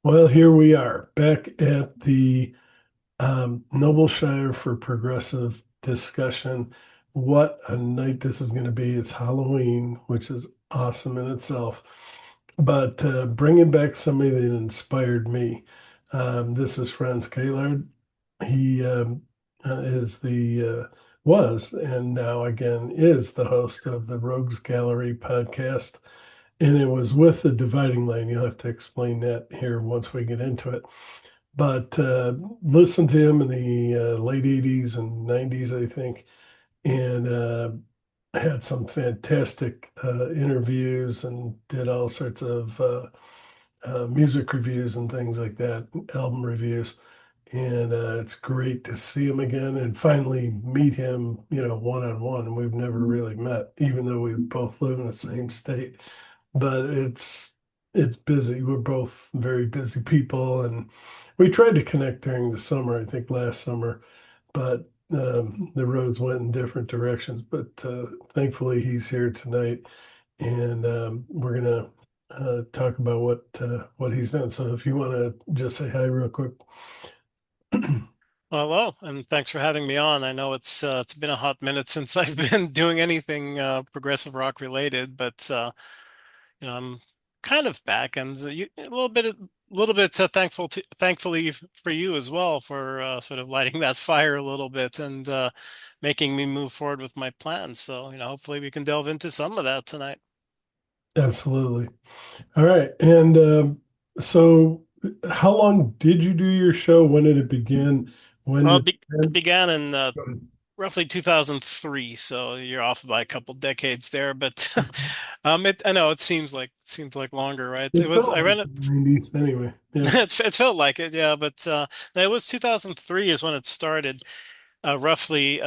Well, here we are back at the Nobleshire for progressive discussion. What a night this is going to be. It's Halloween, which is awesome in itself. But bringing back somebody that inspired me. This is Frans Keylard. He is was and now again is the host of the Rogues Gallery podcast. And it was with the dividing line. You'll have to explain that here once we get into it. But listened to him in the late 80s and 90s, I think, and had some fantastic interviews and did all sorts of music reviews and things like that, album reviews. And it's great to see him again and finally meet him, one on one. And we've never really met, even though we both live in the same state. But it's busy. We're both very busy people, and we tried to connect during the summer, I think last summer, but the roads went in different directions. But thankfully, he's here tonight, and we're gonna talk about what he's done. So if you want to just say hi real quick. Well, hello, and thanks for having me on. I know it's been a hot minute since I've been doing anything progressive rock related, but I'm kind of back, and a little bit thankfully for you as well for sort of lighting that fire a little bit and making me move forward with my plans. So hopefully we can delve into some of that tonight. Absolutely. All right. And so, how long did you do your show? When did it begin? When Well, did it began in go ahead. roughly 2003, so you're off by a couple decades there, but I know it seems like longer, right? It I felt like ran it. the 90s anyway. Yeah. It felt like it, yeah, but it was 2003 is when it started, roughly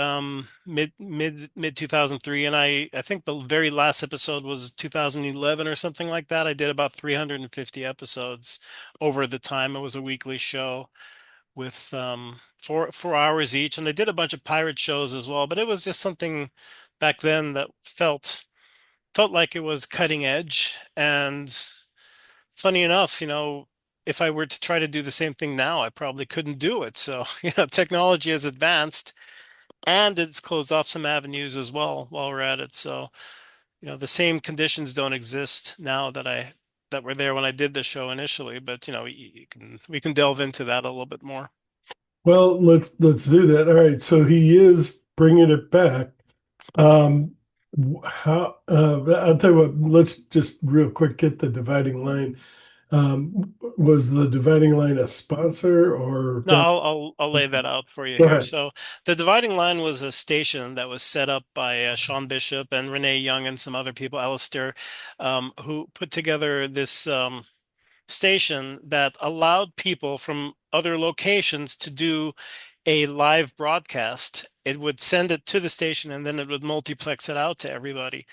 mid 2003, and I think the very last episode was 2011 or something like that. I did about 350 episodes over the time. It was a weekly show with 4 hours each, and they did a bunch of pirate shows as well. But it was just something back then that felt like it was cutting edge. And funny enough, if I were to try to do the same thing now, I probably couldn't do it. So, technology has advanced and it's closed off some avenues as well while we're at it. So, the same conditions don't exist now that were there when I did the show initially, but we can delve into that a little bit more. Well, let's do that. All right. So he is bringing it back. Um, how? I'll tell you what. Let's just real quick get the dividing line. Was the dividing line a sponsor or No, that? I'll lay Okay. that out for you Go here. ahead. So the dividing line was a station that was set up by Sean Bishop and Renee Young and some other people, Alistair, who put together this station that allowed people from other locations to do a live broadcast. It would send it to the station and then it would multiplex it out to everybody.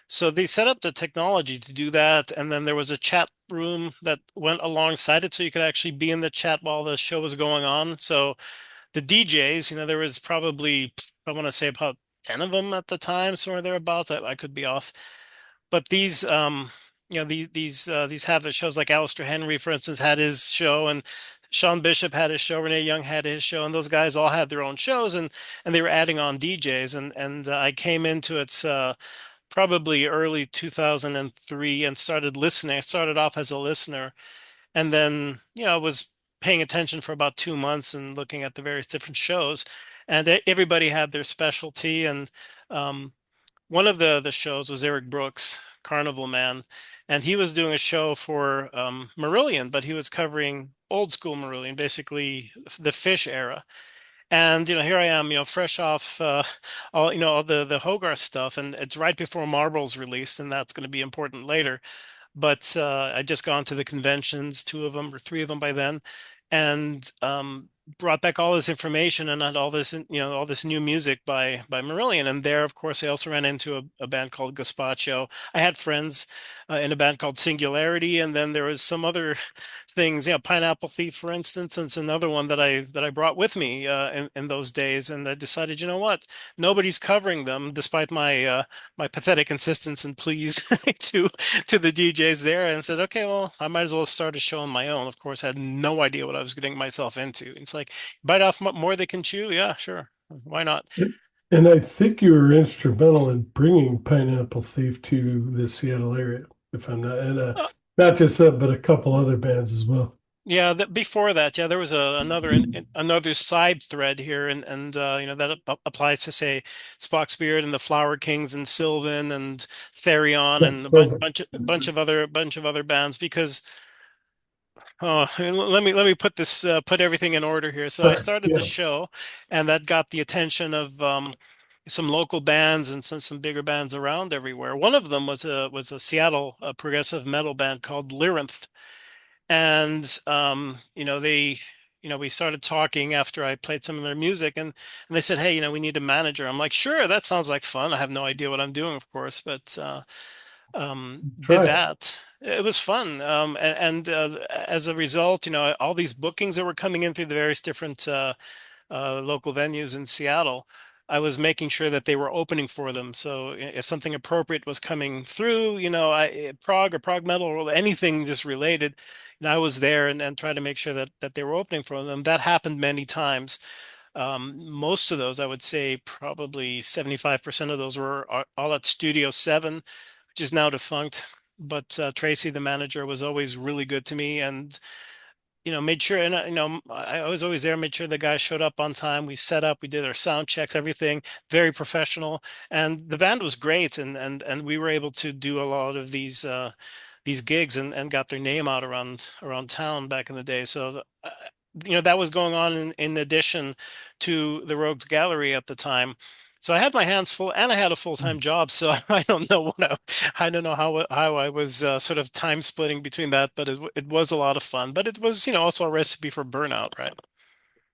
So they set up the technology to do that, and then there was a chat room that went alongside it, so you could actually be in the chat while the show was going on. So the DJs, there was probably, I want to say about 10 of them at the time, somewhere thereabouts. I could be off. But these have their shows. Like Alistair Henry, for instance, had his show, and Sean Bishop had his show, Renee Young had his show, and those guys all had their own shows, and they were adding on DJs, and I came into it probably early 2003 and started listening. I started off as a listener, and then I was paying attention for about 2 months and looking at the various different shows, and everybody had their specialty. And um, one of the shows was Eric Brooks, Carnival Man, and he was doing a show for Marillion, but he was covering old school Marillion, basically the Fish era. And here I am, fresh off all the Hogarth stuff, and it's right before Marble's released, and that's going to be important later. But I just gone to the conventions, two of them or three of them by then, and brought back all this information and had all this new music by Marillion. And there, of course, I also ran into a band called Gazpacho. I had friends in a band called Singularity, and then there was things, Pineapple Thief, for instance, and it's another one that I brought with me in those days, and I decided, you know what, nobody's covering them, despite my pathetic insistence and pleas to to the DJs there, and said, okay, well, I might as well start a show on my own. Of course, I had no idea what I was getting myself into. It's like, bite off more they can chew. Yeah, sure, why not? And I think you were instrumental in bringing Pineapple Thief to the Seattle area, if I'm not, and not just that, but a couple other bands as well. Yeah, before that, yeah, there was another side thread here, and that applies to say Spock's Beard and the Flower Kings and Sylvan and Therion and Yes, a Sylvan. bunch of other bands because let me put everything in order here. So I Sorry. started the Yeah. show, and that got the attention of some local bands and some bigger bands around everywhere. One of them was a Seattle progressive metal band called Lyrinth. And we started talking after I played some of their music, and they said, hey, we need a manager. I'm like, sure, that sounds like fun. I have no idea what I'm doing, of course, but did Try it. that. It was fun. And as a result, all these bookings that were coming in through the various different local venues in Seattle, I was making sure that they were opening for them. So if something appropriate was coming through, prog or prog metal or anything just related, and I was there and tried to make sure that they were opening for them. That happened many times. Most of those, I would say, probably 75% of those were all at Studio 7, which is now defunct. But Tracy, the manager, was always really good to me, and made sure, and I was always there, made sure the guys showed up on time. We set up, we did our sound checks, everything very professional, and the band was great, and we were able to do a lot of these gigs and got their name out around town back in the day. So that was going on in addition to the Rogues Gallery at the time. So I had my hands full, and I had a full-time job. So I don't know I don't know how I was sort of time splitting between that, but it was a lot of fun. But it was, also a recipe for burnout, right?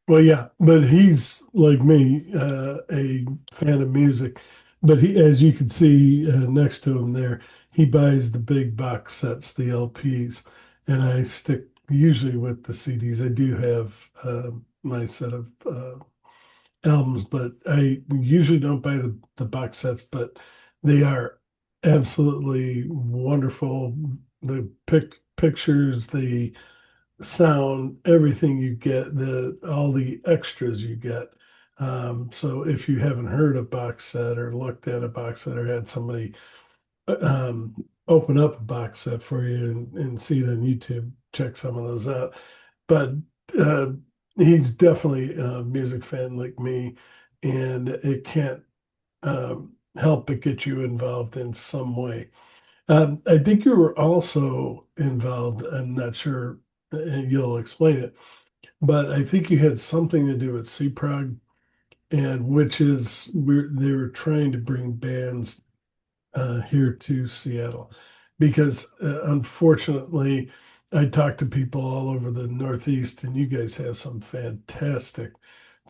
Well, yeah, but he's like me, a fan of music. But he, as you can see next to him there, he buys the big box sets, the LPs, and I stick usually with the CDs. I do have my set of albums, but I usually don't buy the box sets, but they are absolutely wonderful. The pictures, the sound, everything you get, the all the extras you get. So if you haven't heard a box set or looked at a box set or had somebody um, open up a box set for you and see it on YouTube, check some of those out. But uh, he's definitely a music fan like me, and it can't help but get you involved in some way. I think you were also involved. I'm not sure you'll explain it, but I think you had something to do with CPROG, and which is they were trying to bring bands here to Seattle because unfortunately, I talked to people all over the Northeast, and you guys have some fantastic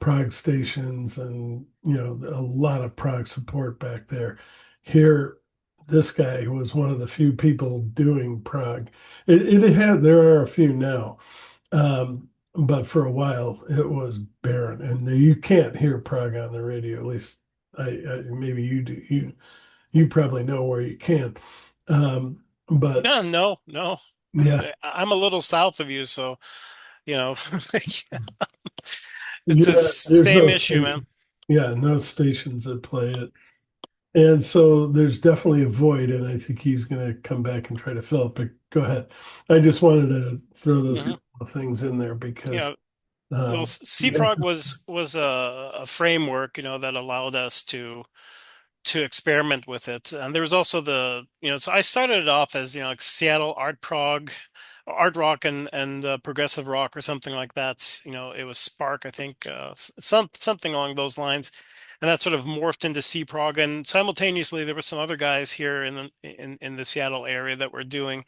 prog stations and a lot of prog support back there. Here, this guy was one of the few people doing prog. It had there are a few now, but for a while it was barren, and you can't hear prog on the radio. At least maybe you do. You probably know where you can. But Yeah, no, no. yeah, I'm a little south of you, so you know, it's the yeah, there's same no issue, man. station. Yeah, no stations that play it. And so there's definitely a void, and I think he's going to come back and try to fill it. But go ahead. I just wanted to throw those Hmm. couple of things in there Yeah. because, Well, yeah, CPROG was a framework, that allowed us to experiment with it. And there was also so I started it off as, like Seattle art prog, art rock and progressive rock or something like that. It was Spark, I think, something along those lines. And that sort of morphed into C prog. And simultaneously, there were some other guys here in the Seattle area that were doing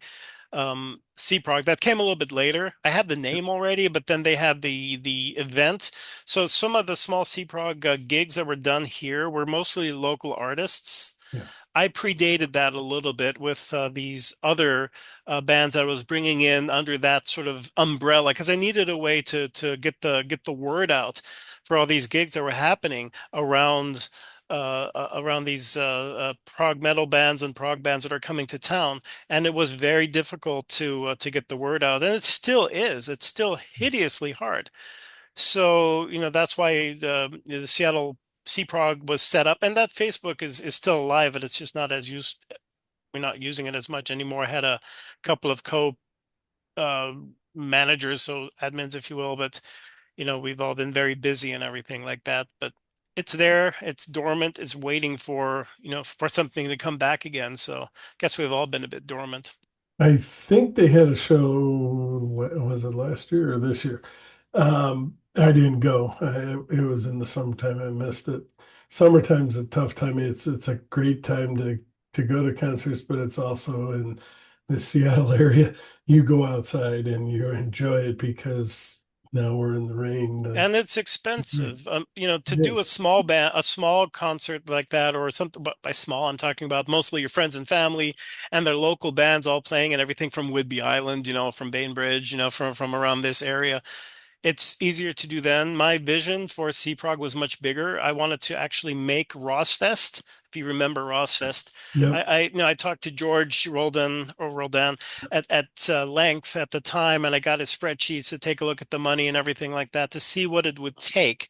CPROG. That came a little bit later. I had the name already, but then they had the event. So some of the small CPROG gigs that were done here were mostly local artists. yeah, I predated that a little bit with these other bands that I was bringing in under that sort of umbrella because I needed a way to get the word out for all these gigs that were happening around these prog metal bands and prog bands that are coming to town, and it was very difficult to get the word out, and it still is. It's still hideously hard. So, that's why the Seattle CProg was set up, and that Facebook is still alive, but it's just not as used. We're not using it as much anymore. I had a couple of co uh, managers, so admins, if you will, but we've all been very busy and everything like that. But it's there, it's dormant, it's waiting for for something to come back again. So, I guess we've all been a bit dormant. I think they had a show, was it last year or this year? I didn't go. It was in the summertime. I missed it. Summertime's a tough time. It's a great time to go to concerts, but it's also in the Seattle area. You go outside and you enjoy it because now we're in the rain. And it's Right. expensive. To Yeah. do a small concert like that, or something. But by small, I'm talking about mostly your friends and family and their local bands all playing, and everything from Whidbey Island, from Bainbridge, from around this area. It's easier to do then. My vision for CProg was much bigger. I wanted to actually make Rossfest. If you remember Rossfest, Yep. I talked to George Roldan at length at the time, and I got his spreadsheets to take a look at the money and everything like that to see what it would take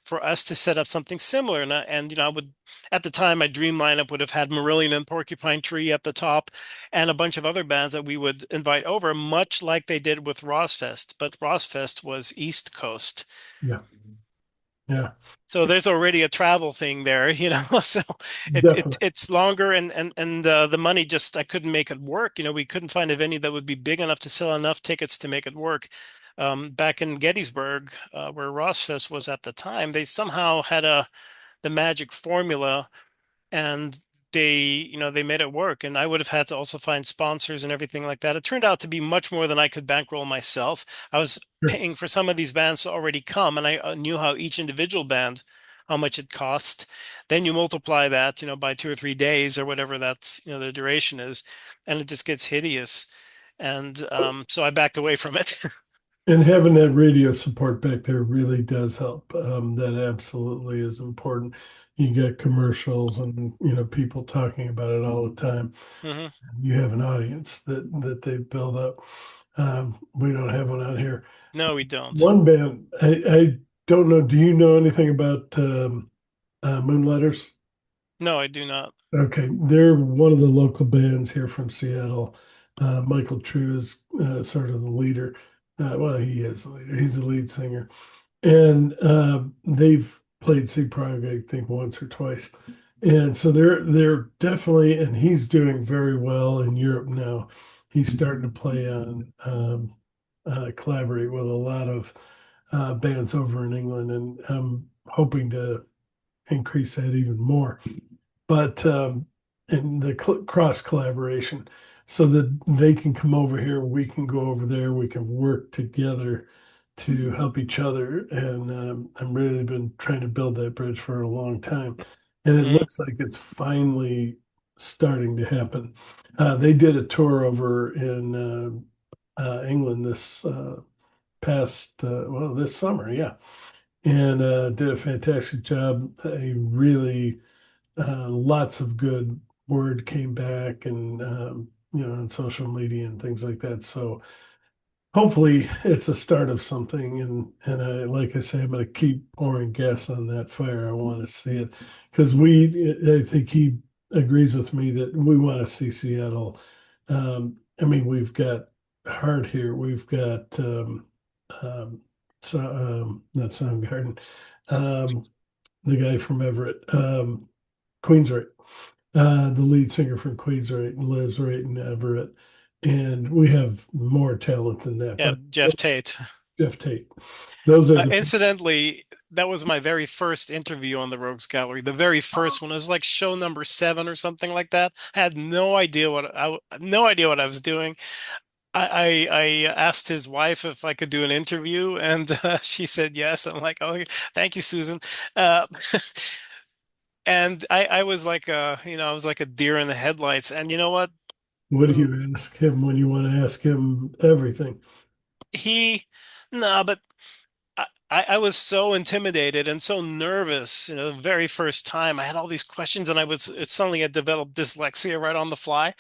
for us to set up something similar. And I would at the time my dream lineup would have had Marillion and Porcupine Tree at the top, and a bunch of other bands that we would invite over, much like they did with Rossfest. But Rossfest was East Coast. Yeah. Yeah. So there's already a travel thing there, So Definitely. it's longer, and the money just I couldn't make it work. We couldn't find a venue that would be big enough to sell enough tickets to make it work. Back in Gettysburg, where Rossfest was at the time, they somehow had the magic formula, and they made it work, and I would have had to also find sponsors and everything like that. It turned out to be much more than I could bankroll myself. I was Sure. paying for some of these bands to already come, and I knew how each individual band, how much it cost. Then you multiply that by 2 or 3 days or whatever that's the duration is, and it just gets hideous. And so I backed away from it. And having that radio support back there really does help. That absolutely is important. You get commercials and people talking about it all the time. Hmm. You have an audience that they build up. We don't have one out here. No, we don't. One band, I don't know. Do you know anything about Moonlighters? No, I do not. Okay, they're one of the local bands here from Seattle. Michael True is sort of the leader. Well, he is the leader. He's the lead singer, and they've played Sea Prague, I think, once or twice. And so they're definitely, and he's doing very well in Europe now. He's starting to play on collaborate with a lot of bands over in England, and I'm hoping to increase that even more. But in the cross collaboration, so that they can come over here, we can go over there, we can work together to help each other. And I've really been trying to build that bridge for a long time, and it Hmm. looks like it's finally starting to happen. They did a tour over in England this past well this summer, yeah, and did a fantastic job. A really lots of good word came back, and on social media and things like that. So hopefully it's a start of something, and like I say, I'm going to keep pouring gas on that fire. I want to see it because I think he agrees with me that we want to see Seattle. I mean, we've got Hart here, we've got um, so not Soundgarden, um, the guy from Everett, Queensrÿche, the lead singer from Queensrÿche lives right in Everett, and we have more talent than that. Yeah, But Jeff Tate. Jeff Tate, those are the Incidentally, that was my very first interview on the Rogues Gallery. The very first one. It was like show number 7 or something like that. I had no idea what I was doing. I asked his wife if I could do an interview, and she said yes. I'm like, oh, thank you, Susan. Uh, And I was like I was like a deer in the headlights. And you know what? What do you ask him when you want to ask him everything? He, no, but I was so intimidated and so nervous, the very first time. I had all these questions and it suddenly had developed dyslexia right on the fly.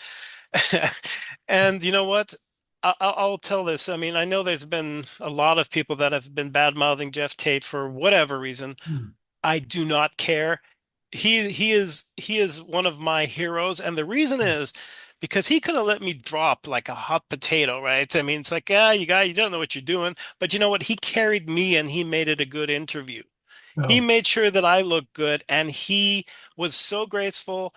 And you know what? I'll tell this. I mean, I know there's been a lot of people that have been bad-mouthing Jeff Tate for whatever reason. Hmm. I do not care. He is one of my heroes, and the reason is because he could have let me drop like a hot potato, right? I mean, it's like, you don't know what you're doing, but you know what? He carried me, and he made it a good interview. He Oh, made sure that I looked good, and he was so graceful,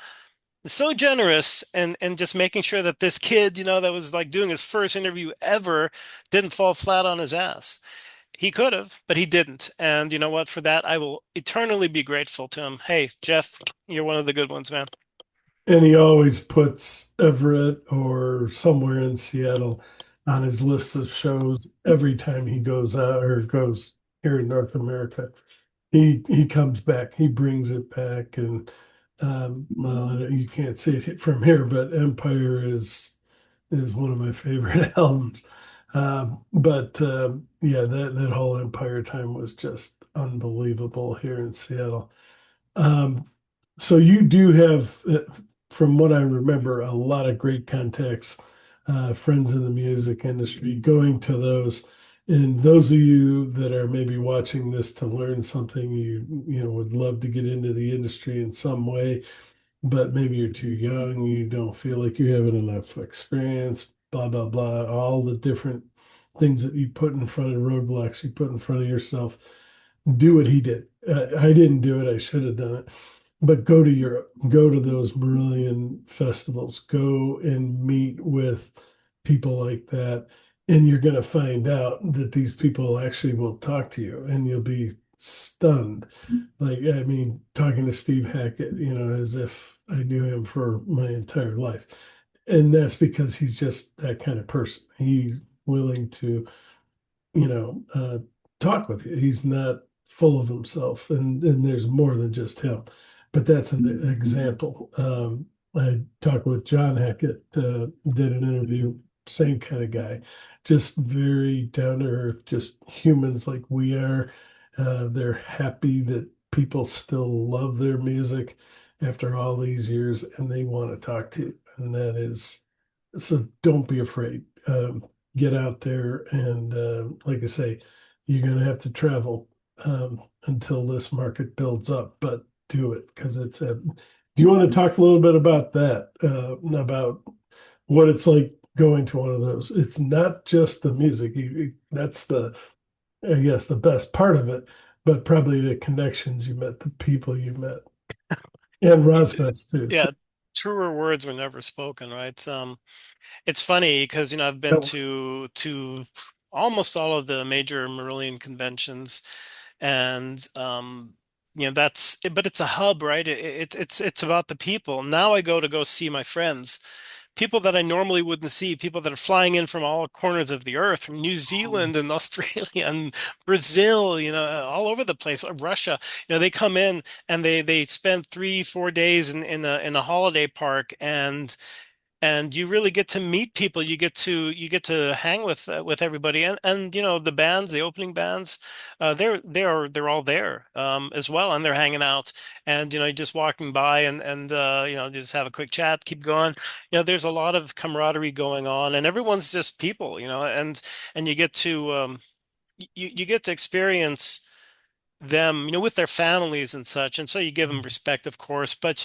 so generous, and just making sure that this kid, that was like doing his first interview ever, didn't fall flat on his ass. He could have, but he didn't. And you know what? For that, I will eternally be grateful to him. Hey, Jeff, you're one of the good ones, man. and he always puts Everett or somewhere in Seattle on his list of shows every time he goes out or goes here in North America. He comes back, he brings it back, and well, you can't see it from here, but Empire is one of my favorite albums. But yeah, that whole Empire time was just unbelievable here in Seattle. Um, so you do have, from what I remember, a lot of great contacts, friends in the music industry, going to those. And those of you that are maybe watching this to learn something, you know would love to get into the industry in some way, but maybe you're too young, you don't feel like you have enough experience, blah blah blah, all the different things that you put in front of roadblocks you put in front of yourself. Do what he did. I didn't do it. I should have done it. But go to Europe, go to those Marillion festivals, go and meet with people like that. And you're going to find out that these people actually will talk to you and you'll be stunned. Like, I mean, talking to Steve Hackett, as if I knew him for my entire life. And that's because he's just that kind of person. He's willing to you know, uh, talk with you. He's not full of himself, and there's more than just him. But that's an example. I talked with John Hackett, did an interview, same kind of guy, just very down to earth, just humans like we are. They're happy that people still love their music after all these years, and they want to talk to you. And that is so. Don't be afraid. Get out there and like I say, you're going to have to travel until this market builds up, but do it because it's a. Do you want to talk a little bit about that? About what it's like going to one of those? It's not just the music. That's I guess, the best part of it, but probably the connections you met, the people you met, and Rosfest too. So, Yeah, truer words were never spoken, right? It's funny because I've been that- to almost all of the major Marillion conventions, and but it's a hub, right? It's about the people. Now I go see my friends, people that I normally wouldn't see, people that are flying in from all corners of the earth, from New Zealand and Australia and Brazil, all over the place, Russia. They come in and they spend 3, 4 days in a holiday park, and you really get to meet people. You get to hang with everybody, and the bands, the opening bands, they're all there as well, and they're hanging out, and just walking by, and just have a quick chat, keep going. There's a lot of camaraderie going on, and everyone's just people, and you get to experience them, with their families and such. And so you give them respect, of course, but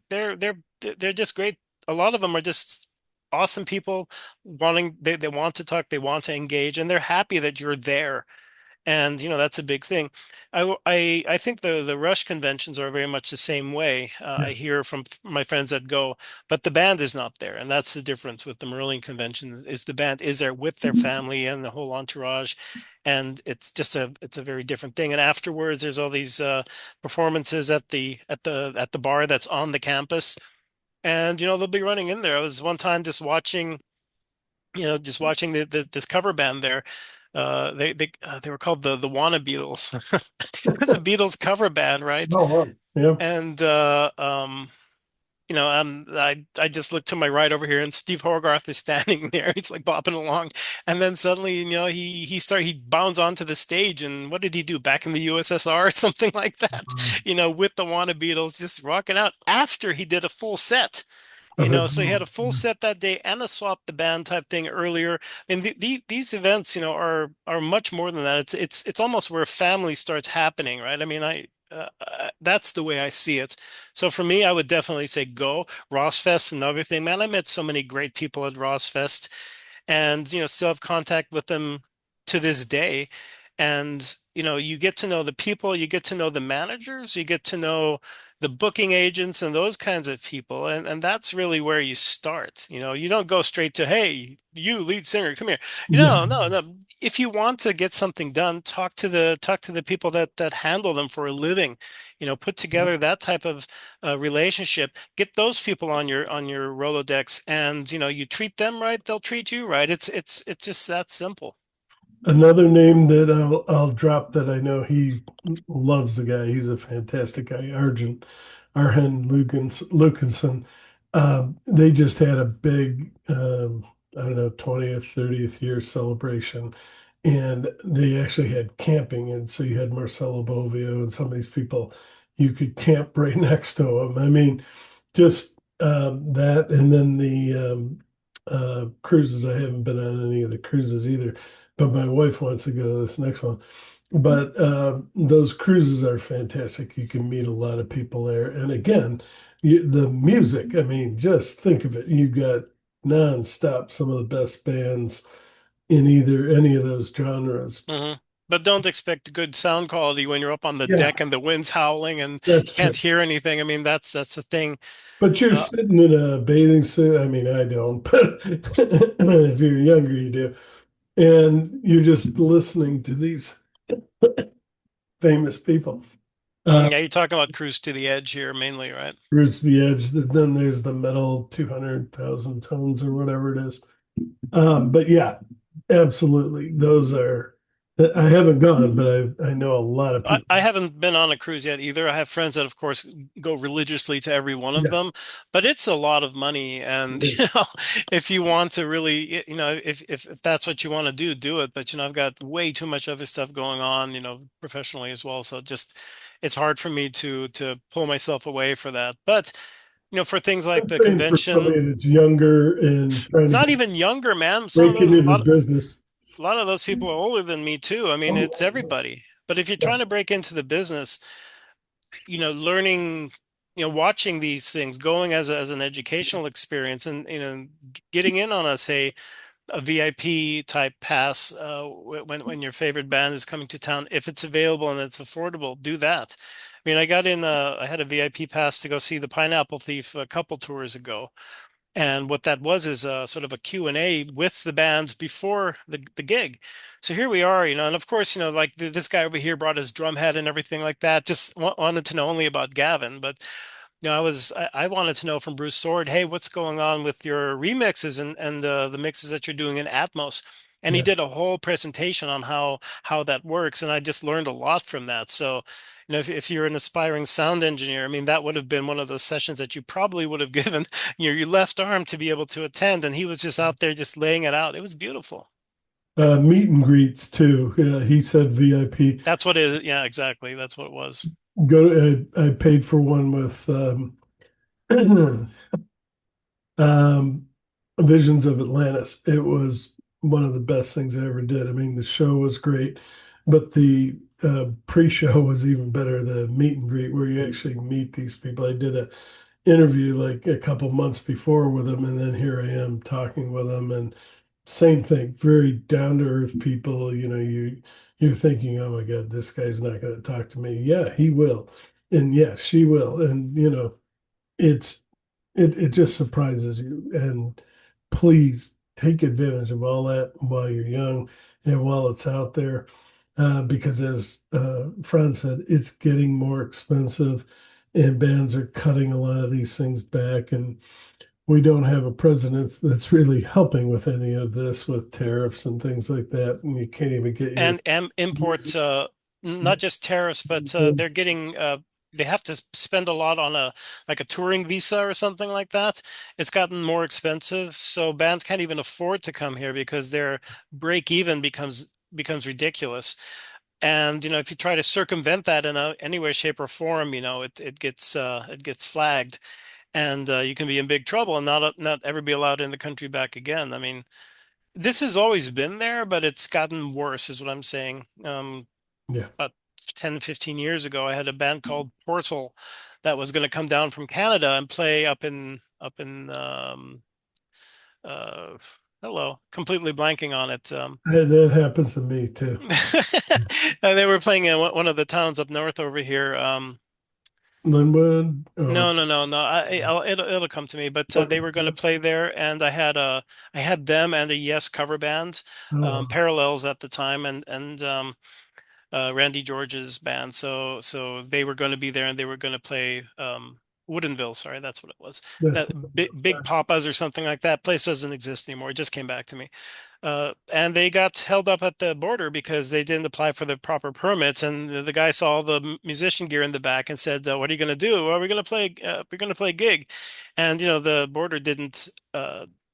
they're just great. A lot of them are just awesome people, they want to talk, they want to engage, and they're happy that you're there. And that's a big thing. I think the Rush conventions are very much the same way. yeah. I hear from my friends that go, but the band is not there, and that's the difference with the Marillion conventions. Is the band is there with their family and the whole entourage, and it's a very different thing. And afterwards, there's all these performances at the bar that's on the campus, and they'll be running in there. I was one time just watching this cover band there. They were called the Wanna Beatles. It was a Beatles cover band, right? Oh, wow. Yeah. And I just looked to my right over here, and Steve Hogarth is standing there. He's like bopping along, and then suddenly, he bounds onto the stage, and what did he do? Back in the USSR or something like that, with the Wanna Beatles, just rocking out after he did a full set. Of his So he had a own. full set that day and a swap the band type thing earlier. And these events, are much more than that. It's almost where family starts happening, right? I mean, that's the way I see it. So for me, I would definitely say go. Rossfest, another thing, man. I met so many great people at Rossfest, and still have contact with them to this day. And you get to know the people, you get to know the managers, you get to know the booking agents and those kinds of people, and that's really where you start. You don't go straight to, hey, you lead singer, come here. Yeah. No, no. If you want to get something done, talk to the people that handle them for a living. Put together that type of relationship. Get those people on your Rolodex, and you treat them right, they'll treat you right. It's just that simple. Another name that I'll drop that I know he loves the guy. He's a fantastic guy, Arjen Lucanson. They just had a big, I don't know, 20th, 30th year celebration, and they actually had camping. And so you had Marcelo Bovio and some of these people. You could camp right next to them. I mean, just that, and then the cruises. I haven't been on any of the cruises either, but my wife wants to go to this next one. But those cruises are fantastic. You can meet a lot of people there. And again, the music, I mean, just think of it. You got nonstop some of the best bands in either any of those genres. hmm But don't expect good sound quality when you're up on the Yeah, deck and the wind's howling and you that's can't true. hear anything. I mean, that's the thing. But you're Uh, sitting in a bathing suit. I mean, I don't, but if you're younger, you do. And you're just listening to these famous people. Uh, yeah, you're talking about Cruise to the Edge here mainly, right? Roots to the Edge. Then there's the metal 200,000 tones or whatever it is. But yeah, absolutely. Those are, I haven't gone, but I know a lot of I, people. I haven't been on a cruise yet either. I have friends that, of course, go religiously to every one of Yeah, them, but it's a lot of money. And, it is. if you want to really, if that's what you want to do, do it. But, I've got way too much other stuff going on, professionally as well. So it's hard for me to pull myself away for that. But, for things like I'm the saying for convention, somebody that's younger and trying to not even younger, man. Some of break those, into the business. a lot of those people are older than me too. I mean, it's Oh, everybody. But if you're yeah, trying to break into the business, learning, watching these things, going as an educational experience, and getting in on say a VIP type pass when your favorite band is coming to town, if it's available and it's affordable, do that. I mean, I had a VIP pass to go see the Pineapple Thief a couple tours ago. And what that was is sort of a Q&A with the bands before the gig. So here we are, and of course, like this guy over here brought his drum head and everything like that. Just wanted to know only about Gavin, but I wanted to know from Bruce Sword, hey, what's going on with your remixes and the mixes that you're doing in Atmos? And he yeah. did a whole presentation on how that works, and I just learned a lot from that. So, if you're an aspiring sound engineer, I mean, that would have been one of those sessions that you probably would have given your left arm to be able to attend, and he was just out there just laying it out. It was beautiful. Meet and greets too. He said VIP. That's what it, yeah, exactly. That's what it was. I paid for one with um, Visions of Atlantis. It was one of the best things I ever did. I mean, the show was great, but the pre-show was even better. The meet and greet where you actually meet these people. I did a interview like a couple months before with them, and then here I am talking with them, and same thing, very down to earth people. You're thinking, oh my God, this guy's not going to talk to me. Yeah, he will, and yeah, she will, and it's it just surprises you. And please take advantage of all that while you're young and while it's out there, because as Frans said, it's getting more expensive, and bands are cutting a lot of these things back. And we don't have a president that's really helping with any of this with tariffs and things like that. And you can't even get your And import music. not just tariffs, but they're getting they have to spend a lot on a like a touring visa or something like that. It's gotten more expensive, so bands can't even afford to come here because their break even becomes ridiculous. And if you try to circumvent that in any way, shape, or form, it gets flagged, and you can be in big trouble and not ever be allowed in the country back again. I mean, this has always been there, but it's gotten worse, is what I'm saying. Yeah. About 10, 15 years ago, I had a band called Portal that was going to come down from Canada and play up in uh hello, completely blanking on it. That happens to me too. And they were playing in one of the towns up north over here. Linwood or No, no, no, no. It'll come to me. But they okay. were going to play there, and I had them and a Yes cover band, Oh, Parallels at the time, and Randy George's band. So they were going to be there, and they were going to play Woodinville. Sorry, that's what it was. that's That Big Papa's or something like that. Place doesn't exist anymore. It just came back to me. And they got held up at the border because they didn't apply for the proper permits. And the guy saw the musician gear in the back and said, "What are you going to do? Well, we're going to play. We're going to play a gig." And the border didn't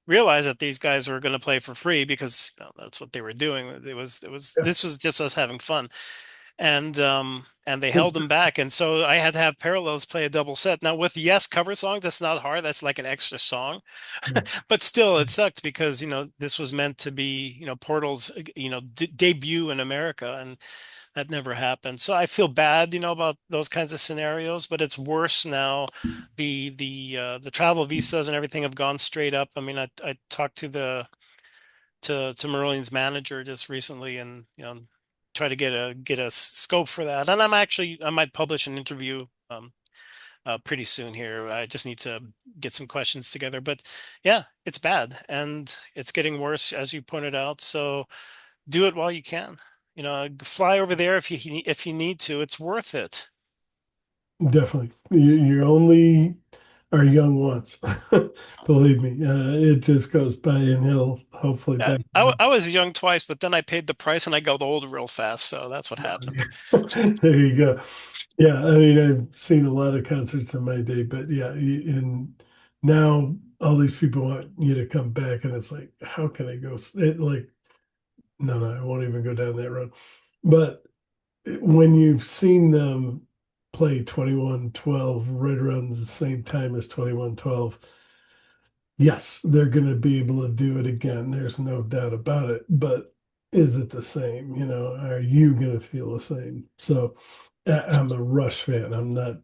realize that these guys were going to play for free because that's what they were doing. yeah. This was just us having fun, and they held them back, and so I had to have Parallels play a double set. Now with Yes cover songs, that's not hard. That's like an extra song, Yeah. but still it sucked because this was meant to be Portal's debut in America, and that never happened. So I feel bad about those kinds of scenarios, but it's worse now. The travel visas and everything have gone straight up. I mean, I talked to Marlene's manager just recently, and try to get a scope for that. And I might publish an interview pretty soon here. I just need to get some questions together. But yeah, it's bad, and it's getting worse, as you pointed out. So do it while you can. Fly over there if you need to. It's worth it. Definitely. You only are young once. Believe me. It just goes by and he'll hopefully Yeah, back. I was young twice, but then I paid the price and I got old real fast. So that's what happened. There you go. Yeah, I mean, I've seen a lot of concerts in my day, but yeah, and now all these people want you to come back, and it's like, how can I go? Like, no, no, I won't even go down that road. But when you've seen them play 2112 right around the same time as 2112, yes, they're going to be able to do it again. There's no doubt about it. But is it the same? Are you going to feel the same? So I'm a Rush fan. I'm not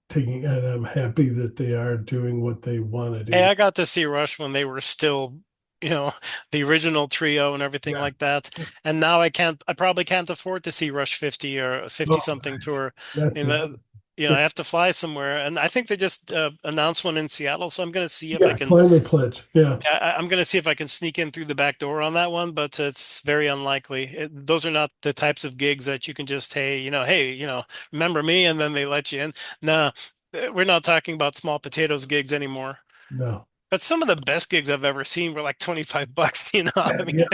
taking, and I'm happy that they are doing what they want to Hey, do. I got to see Rush when they were still, you know, the original trio and everything Yeah. like that. And now I probably can't afford to see Rush 50 or 50 Oh, something tour. that's You know, another. I have to fly somewhere. And I think they just announced one in Seattle, so I'm going to see if I Yeah, can climate pledge. Yeah, I'm going to see if I can sneak in through the back door on that one, but it's very unlikely. Those are not the types of gigs that you can just, hey, remember me, and then they let you in. Nah, we're not talking about small potatoes gigs anymore. no. But some of the best gigs I've ever seen were like 25 bucks, I mean, Yeah,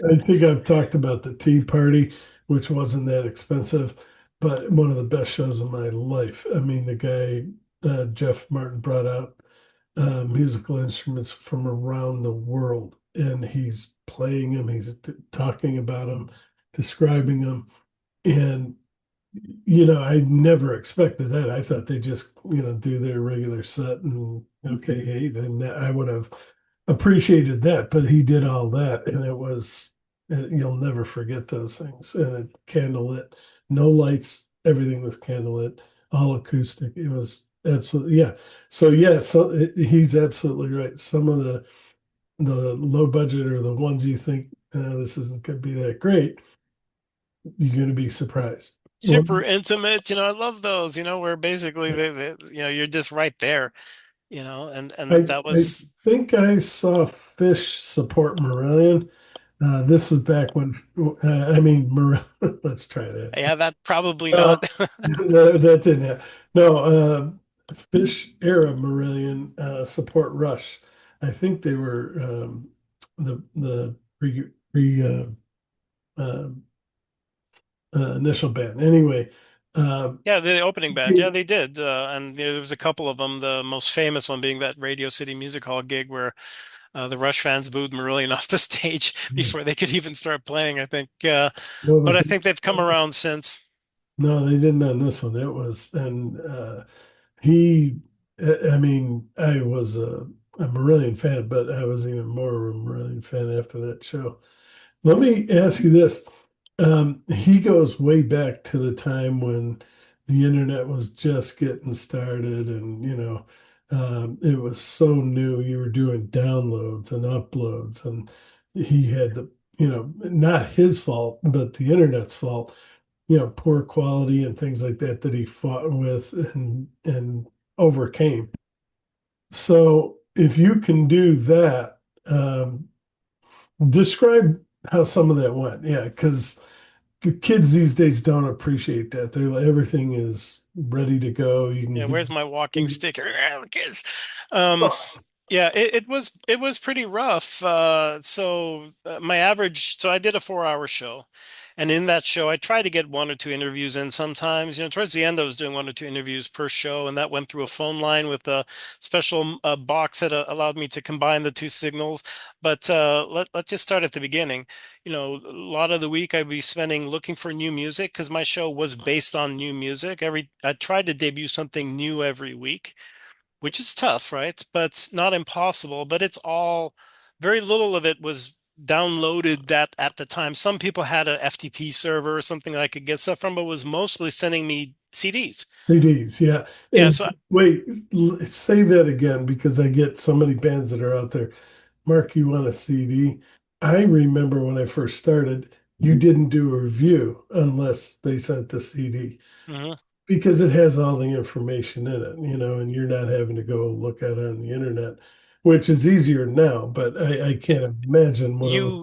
I think I've talked about the Tea Party, which wasn't that expensive, but one of the best shows of my life. I mean, the guy, Jeff Martin, brought out musical instruments from around the world, and he's playing them, he's talking about them, describing them. And I never expected that. I thought they just, do their regular set and okay, hey, then I would have appreciated that. But he did all that, and you'll never forget those things. And it candlelit, no lights, everything was candlelit, all acoustic. It was absolutely, yeah. So yeah, so he's absolutely right. Some of the low budget or the ones you think this isn't going to be that great, you're going to be surprised. Well, super intimate. I love those, where basically you're just right there, and that I was, think I saw Fish support Marillion. This was back when, I mean, let's try that. yeah, that probably No, not. that didn't happen. No, Fish era Marillion support Rush. I think they were the uh, initial band. Anyway, um, Yeah, the opening band. Yeah, it- they did. And there was a couple of them. The most famous one being that Radio City Music Hall gig where the Rush fans booed Marillion off the stage before they could even start playing, I think. no, But but I think they've come around since. no, they didn't on this one. It was, and he, I mean, I was a Marillion fan, but I was even more of a Marillion fan after that show. Let me ask you this. He goes way back to the time when the internet was just getting started and, it was so new. You were doing downloads and uploads, and he had the, not his fault, but the internet's fault, poor quality and things like that that he fought with and overcame. So if you can do that, describe how some of that went. Yeah, because kids these days don't appreciate that. They're like, everything is ready to go. You can Yeah, get where's my walking stick? Kids. Um, yeah, it was pretty rough. My average, so I did a 4 hour show, and in that show, I tried to get one or two interviews in sometimes. Towards the end, I was doing one or two interviews per show, and that went through a phone line with a special box that allowed me to combine the two signals. But let's just start at the beginning. A lot of the week I'd be spending looking for new music because my show was based on new music. I tried to debut something new every week, which is tough, right? But not impossible. But it's all very little of it was downloaded that at the time. Some people had a FTP server or something that I could get stuff from, but it was mostly sending me CDs. CDs, yeah. Yeah, And so wait, say that again because I get so many bands that are out there. Mark, you want a CD? I remember when I first started, you didn't do a review unless they sent the CD mhm. because it has all the information in it, and you're not having to go look at it on the internet, which is easier now, but I can't imagine what it was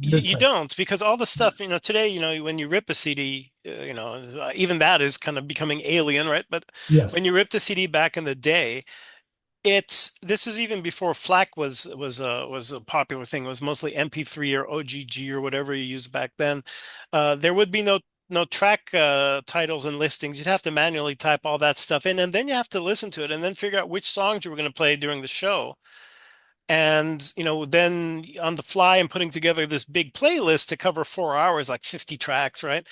your You time. don't because all the stuff today when you rip a CD even that is kind of becoming alien, right? But when Yes, you ripped a CD back in the day, this is even before FLAC was a popular thing. It was mostly MP3 or OGG or whatever you used back then. There would be no track titles and listings. You'd have to manually type all that stuff in, and then you have to listen to it and then figure out which songs you were going to play during the show. And then on the fly and putting together this big playlist to cover 4 hours, like 50 tracks, right?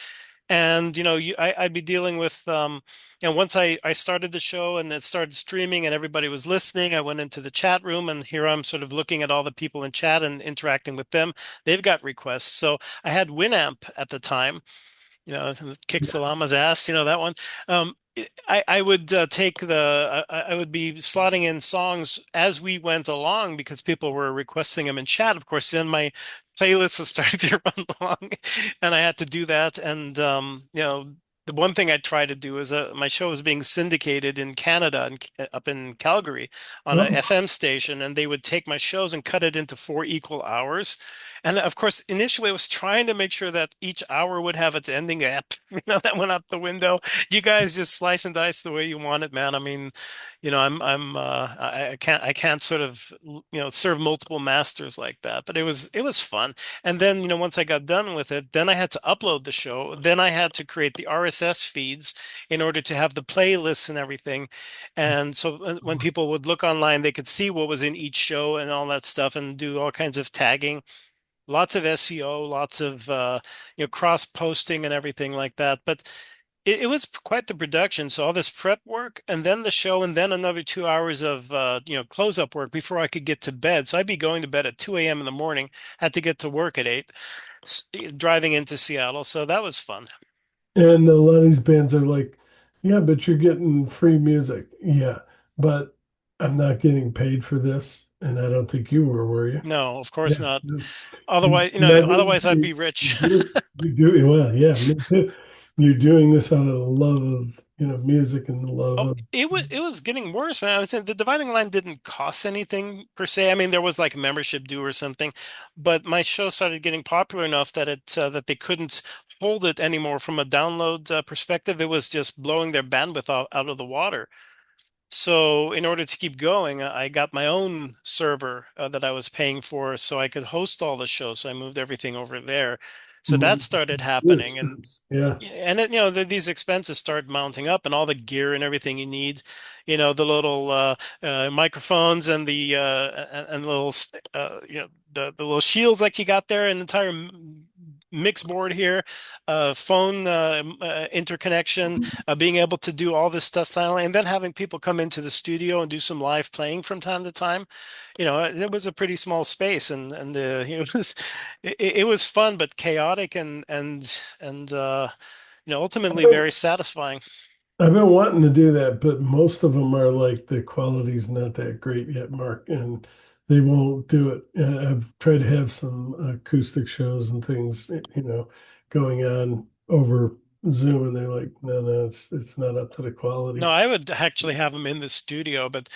And I'd be dealing with once I started the show and it started streaming and everybody was listening, I went into the chat room and here I'm sort of looking at all the people in chat and interacting with them. They've got requests. So I had Winamp at the time, kicks the yeah, llama's ass, that one. I would take I would be slotting in songs as we went along because people were requesting them in chat. Of course, then my playlist was starting to run long, and I had to do that. And the one thing I try to do is my show was being syndicated in Canada and up in Calgary on a oh, FM station, and they would take my shows and cut it into four equal hours. And of course, initially, I was trying to make sure that each hour would have its ending app. That went out the window. You guys just slice and dice the way you want it, man. I mean, I can't sort of serve multiple masters like that. But it was fun. And then once I got done with it, then I had to upload the show. Then I had to create the RSS feeds in order to have the playlists and everything. And so when people would look online, they could see what was in each show and all that stuff, and do all kinds of tagging. Lots of SEO, lots of cross posting and everything like that. But it was quite the production. So all this prep work and then the show and then another 2 hours of close up work before I could get to bed. So I'd be going to bed at 2 a.m. in the morning, had to get to work at 8, driving into Seattle. So that was fun. and a lot of these bands are like, yeah, but you're getting free music. Yeah, but I'm not getting paid for this, and I don't think you were you? No, of Yeah. course not. You're Otherwise, not getting otherwise I'd paid. be rich. You do well, yeah, me too. You're doing this out of the love of, music and the love Oh, of, it was getting worse, man. I would say the dividing line didn't cost anything per se. I mean, there was like a membership due or something, but my show started getting popular enough that they couldn't hold it anymore from a download perspective. It was just blowing their bandwidth out of the water. So in order to keep going, I got my own server that I was paying for so I could host all the shows. So I moved everything over there. So that Mm, started good happening, expense. Yeah. and it, these expenses start mounting up, and all the gear and everything you need, the little microphones and the and little the little shields like you got there, an entire mix board here, phone interconnection, being able to do all this stuff silently, and then having people come into the studio and do some live playing from time to time. It was a pretty small space, and it was fun but chaotic and I've ultimately been, very satisfying. I've been wanting to do that, but most of them are like the quality's not that great yet, Mark, and they won't do it. I've tried to have some acoustic shows and things, going on over Zoom, and they're like, no, no, it's not up to the No, quality. I would actually have them in the studio, but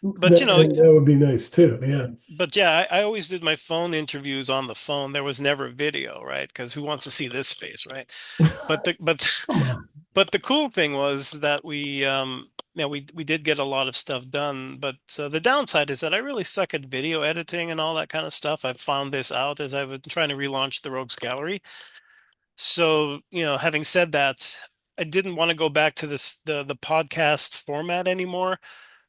And that would be nice too. Yeah. yeah, I always did my phone interviews on the phone. There was never video, right? Because who wants to see this face, right? But the but Come on. but the cool thing was that we did get a lot of stuff done. But the downside is that I really suck at video editing and all that kind of stuff. I've found this out as I've been trying to relaunch the Rogues Gallery. So, having said that, I didn't want to go back to the podcast format anymore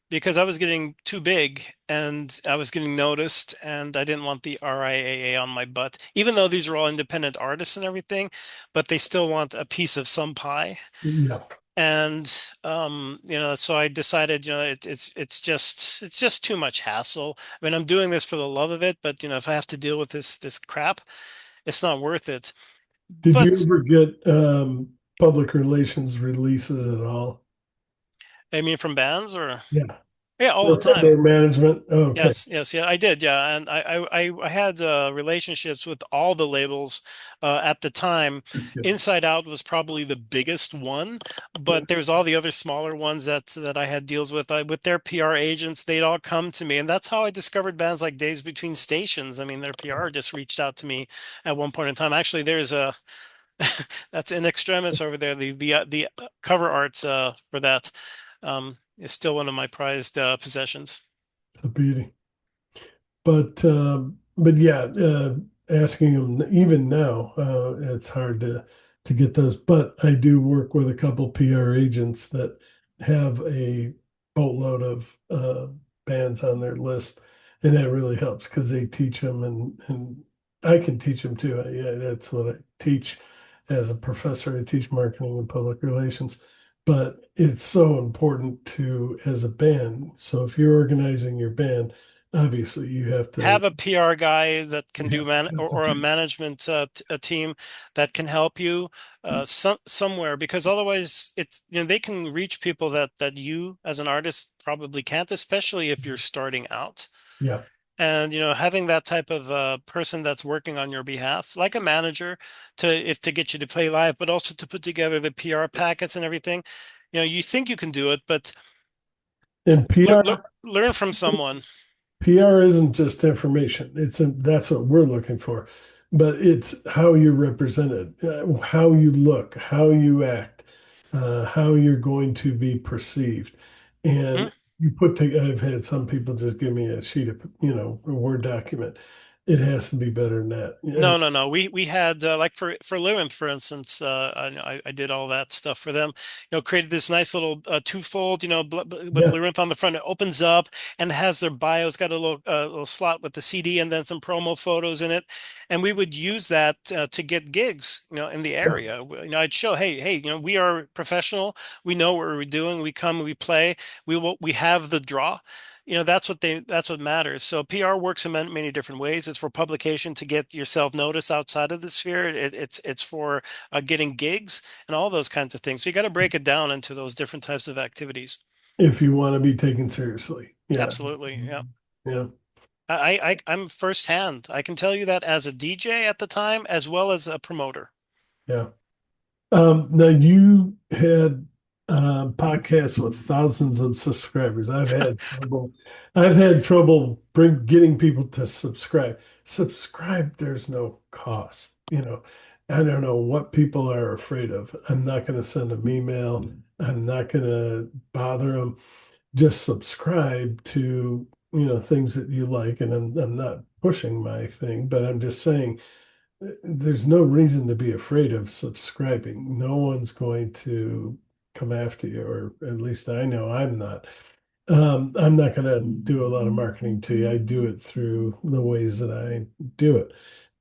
because I was getting too big and I was getting noticed and I didn't want the RIAA on my butt, even though these are all independent artists and everything, but they still want a piece of some pie. Yeah. And so I decided, it's just too much hassle. I mean, I'm doing this for the love of it, but if I have to deal with this crap, it's not worth it. Did you But ever get public relations releases at all? I mean, from bands or Yeah. yeah, all Or the from time. their management? Okay. Yes, yes, yeah, I did, yeah, and I had relationships with all the labels at the time. That's good. Inside Out was probably the biggest one, Yeah. but there's all the other smaller ones that I had deals with. With their PR agents, they'd all come to me, and that's how I discovered bands like Days Between Stations. I mean, their PR just reached out to me at one point in time. Actually, there's a that's in extremis over there. The cover arts for that is still one of my prized possessions. The beauty. But yeah, asking them even now, it's hard to get those. But I do work with a couple PR agents that have a boatload of bands on their list, and that really helps because they teach them, and I can teach them too. Yeah, that's what I teach as a professor. I teach marketing and public relations. But it's so important to as a band. So if you're organizing your band, obviously you have to Have a PR guy that can do have man or a concentrate. management a team that can help you somewhere because otherwise it's they can reach people that you as an artist probably can't, especially if you're starting out. Yeah. And having that type of person that's working on your behalf, like a manager, to get you to play live, but also to put together the PR packets and everything. You think you can do it, but And learn from someone. PR isn't just information. That's what we're looking for, but it's how you're represented, how you look, how you act, how you're going to be perceived. Hmm? And I've had some people just give me a sheet of, a Word document. It has to be better than that. No, no, no. We had like for Lewin, for instance, I did all that stuff for them. Created this nice little twofold, with Yeah. Labyrinth on the front. It opens up and has their bio. It's got a little slot with the CD and then some promo photos in it. And we would use that to get gigs, in the Yeah. area. I'd show, hey, we are professional. We know what we're doing. We come, we play. We have the draw. That's what matters. So PR works in many different ways. It's for publication to get yourself noticed outside of the sphere. It's for getting gigs and all those kinds of things. So you got to break it down into those different types of activities. If you want to be taken seriously. Yeah. Absolutely. Yeah. Yeah. I'm firsthand. I can tell you that as a DJ at the time, as well as a promoter. Yeah. Now you had podcasts with thousands of subscribers. I've had trouble getting people to subscribe. Subscribe, there's no cost. I don't know what people are afraid of. I'm not going to send them email. I'm not going to bother them. just subscribe to, things that you like. And I'm not pushing my thing, but I'm just saying there's no reason to be afraid of subscribing. No one's going to come after you, or at least I know I'm not. I'm not going to do a lot of marketing to you. I do it through the ways that I do it.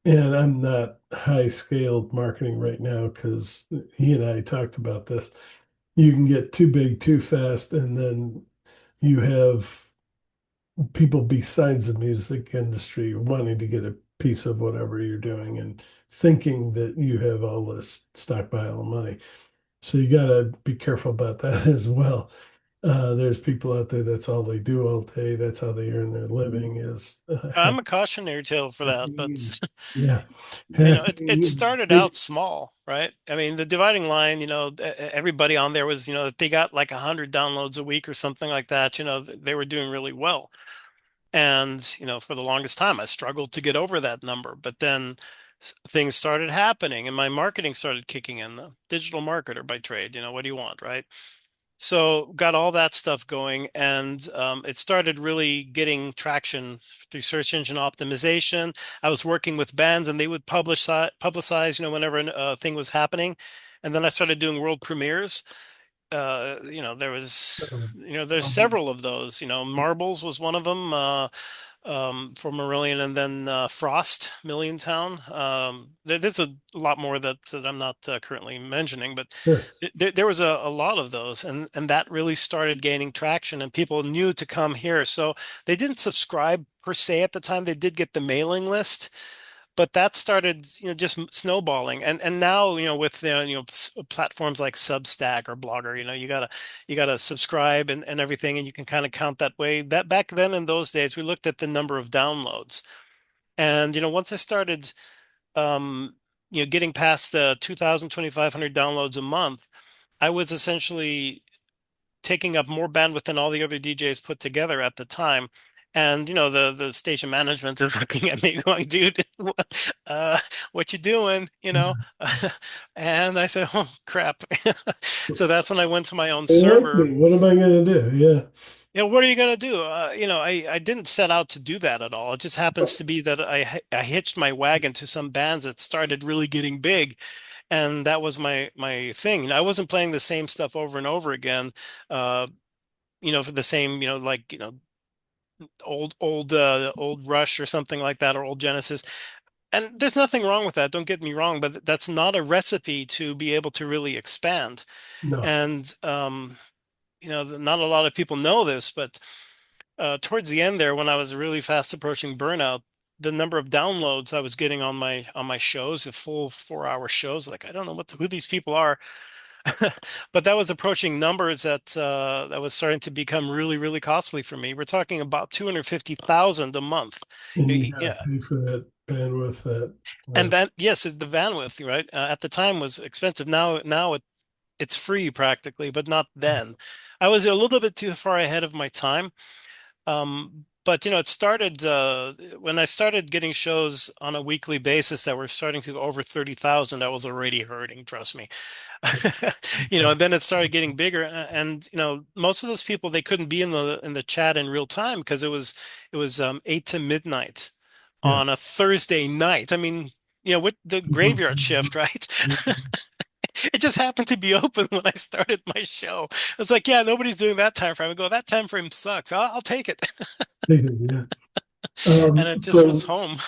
And I'm not high scaled marketing right now because he and I talked about this. You can get too big too fast, and then you have people besides the music industry wanting to get a piece of whatever you're doing and thinking that you have all this stockpile of money. So you got to be careful about that as well. There's people out there that's all they do all day. That's how they earn their living is I'm a cautionary tale for that, hacking. but Yeah, it hacking. started out small, right? I mean, the dividing line, everybody on there was, if they got like 100 downloads a week or something like that, they were doing really well. And, for the longest time, I struggled to get over that number. But then things started happening and my marketing started kicking in. The digital marketer by trade, what do you want, right? So got all that stuff going, and it started really getting traction through search engine optimization. I was working with bands, and they would publicize, whenever a thing was happening. And then I started doing world premieres. There was, there's Um, several of those. Marbles was one of them. For Marillion, and then Frost, Million Town. There's a lot more that I'm not currently mentioning, but sure. there was a lot of those, and that really started gaining traction, and people knew to come here. So they didn't subscribe per se at the time. They did get the mailing list, but that started, just snowballing. And now, with platforms like Substack or Blogger, you gotta subscribe and everything, and you can kind of count that way. That back then in those days, we looked at the number of downloads, and once I started, um, getting past the 2,000, 2,500 downloads a month, I was essentially taking up more bandwidth than all the other DJs put together at the time. And the station management is looking at me going, dude, uh, what you doing? And I said, oh crap. So that's when I went to my own They like server. me. What am I going to do? Yeah. What are you gonna do? I didn't set out to do that at all. It just happens to be that I hitched my wagon to some bands that started really getting big, and that was my thing. I wasn't playing the same stuff over and over again. Uh, for the same, like, old Rush or something like that, or old Genesis. And there's nothing wrong with that. Don't get me wrong, but that's not a recipe to be able to really expand. No, And not a lot of people know this, but towards the end there, when I was really fast approaching burnout, the number of downloads I was getting on my shows, the full 4-hour shows, like I don't know who these people are, but that was approaching numbers that was starting to become really, really costly for me. We're talking about 250,000 a month. and you got to Yeah. pay for that bandwidth. That And uh, then, yes, the bandwidth, right? At the time was expensive. Now it's free practically, but not then. I was a little bit too far ahead of my time. But it started when I started getting shows on a weekly basis that were starting to go over 30,000. I was already hurting, trust me. And then it started getting bigger, and most of those people, they couldn't be in the chat in real time because it was 8 to midnight yeah. on a Thursday night. I mean, with the graveyard shift, right? It just happened to be open when I started my show. It's like, yeah, nobody's doing that time frame. I go, that time frame sucks. I'll take it. Yeah. And it just was So home.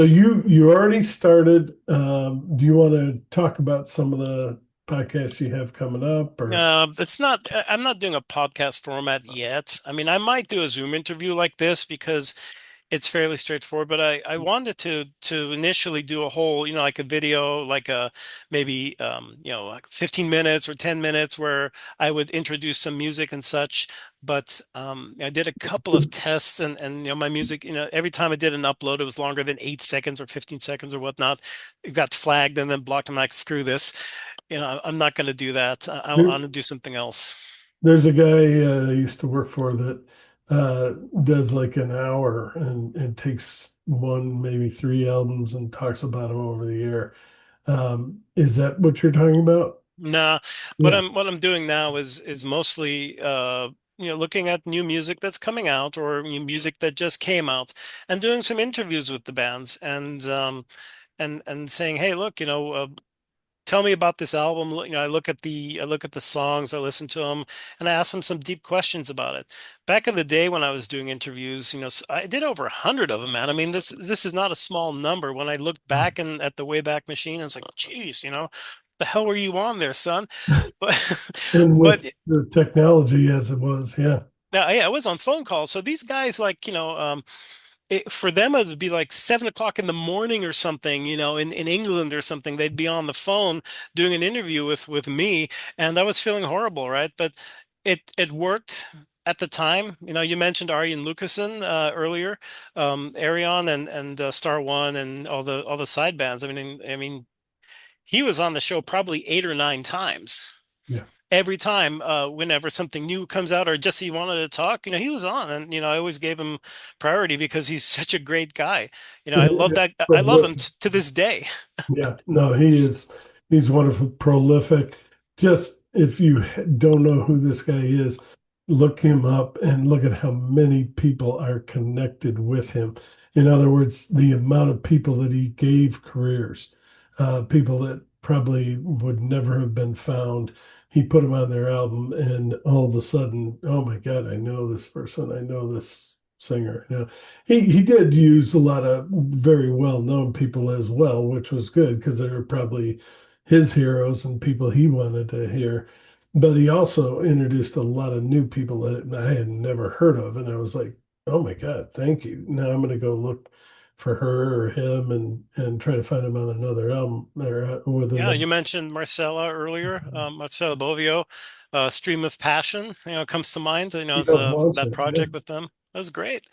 you already started. Do you want to talk about some of the podcasts you have coming up, or It's not, I'm not doing a podcast format yet. I mean, I might do a Zoom interview like this because it's fairly straightforward, but I wanted to initially do a whole, like a video, like a maybe like 15 minutes or 10 minutes where I would introduce some music and such. But I did a couple of tests, and my music, every time I did an upload, it was longer than 8 seconds or 15 seconds or whatnot. It got flagged and then blocked. I'm like, screw this. I'm not going to do that. I there, want to do something else. there's a guy I used to work for that does like an hour and takes one, maybe three albums and talks about them over the air. Is that what you're talking about? Nah, what Yeah. I'm doing now is mostly looking at new music that's coming out or new music that just came out, and doing some interviews with the bands, and saying, hey, look, tell me about this album. I look at the songs, I listen to them, and I ask them some deep questions about it. Back in the day when I was doing interviews, I did over 100 of them, man. I mean, this is not a small number. When I look back and at the Wayback Machine, I was like, geez, the hell were you on there, son? But And but with the technology as it was, yeah. yeah, I was on phone calls. So these guys, like, for them it would be like 7 o'clock in the morning or something, in England or something. They'd be on the phone doing an interview with me, and I was feeling horrible, right? But it worked at the time. You mentioned Arjen Lucassen earlier, Arion and Star One and all the side bands. I mean, he was on the show probably 8 or 9 times. Yeah. Every time, whenever something new comes out or just he wanted to talk, he was on, and I always gave him priority because he's such a great guy. I love that. I love him to this day. Yeah, no, he's wonderful, prolific. Just if you don't know who this guy is, look him up and look at how many people are connected with him. In other words, the amount of people that he gave careers, people that probably would never have been found. He put them on their album, and all of a sudden, oh my God, I know this person. I know this singer. Now, he did use a lot of very well-known people as well, which was good because they were probably his heroes and people he wanted to hear. But he also introduced a lot of new people that I had never heard of, and I was like, "Oh my God, thank you!" Now I'm going to go look for her or him and try to find him on another album or with Yeah, another. you mentioned Marcella earlier, Marcella Bovio, Stream of Passion, comes to mind, He as does wants that it, yeah. project with them. That was great.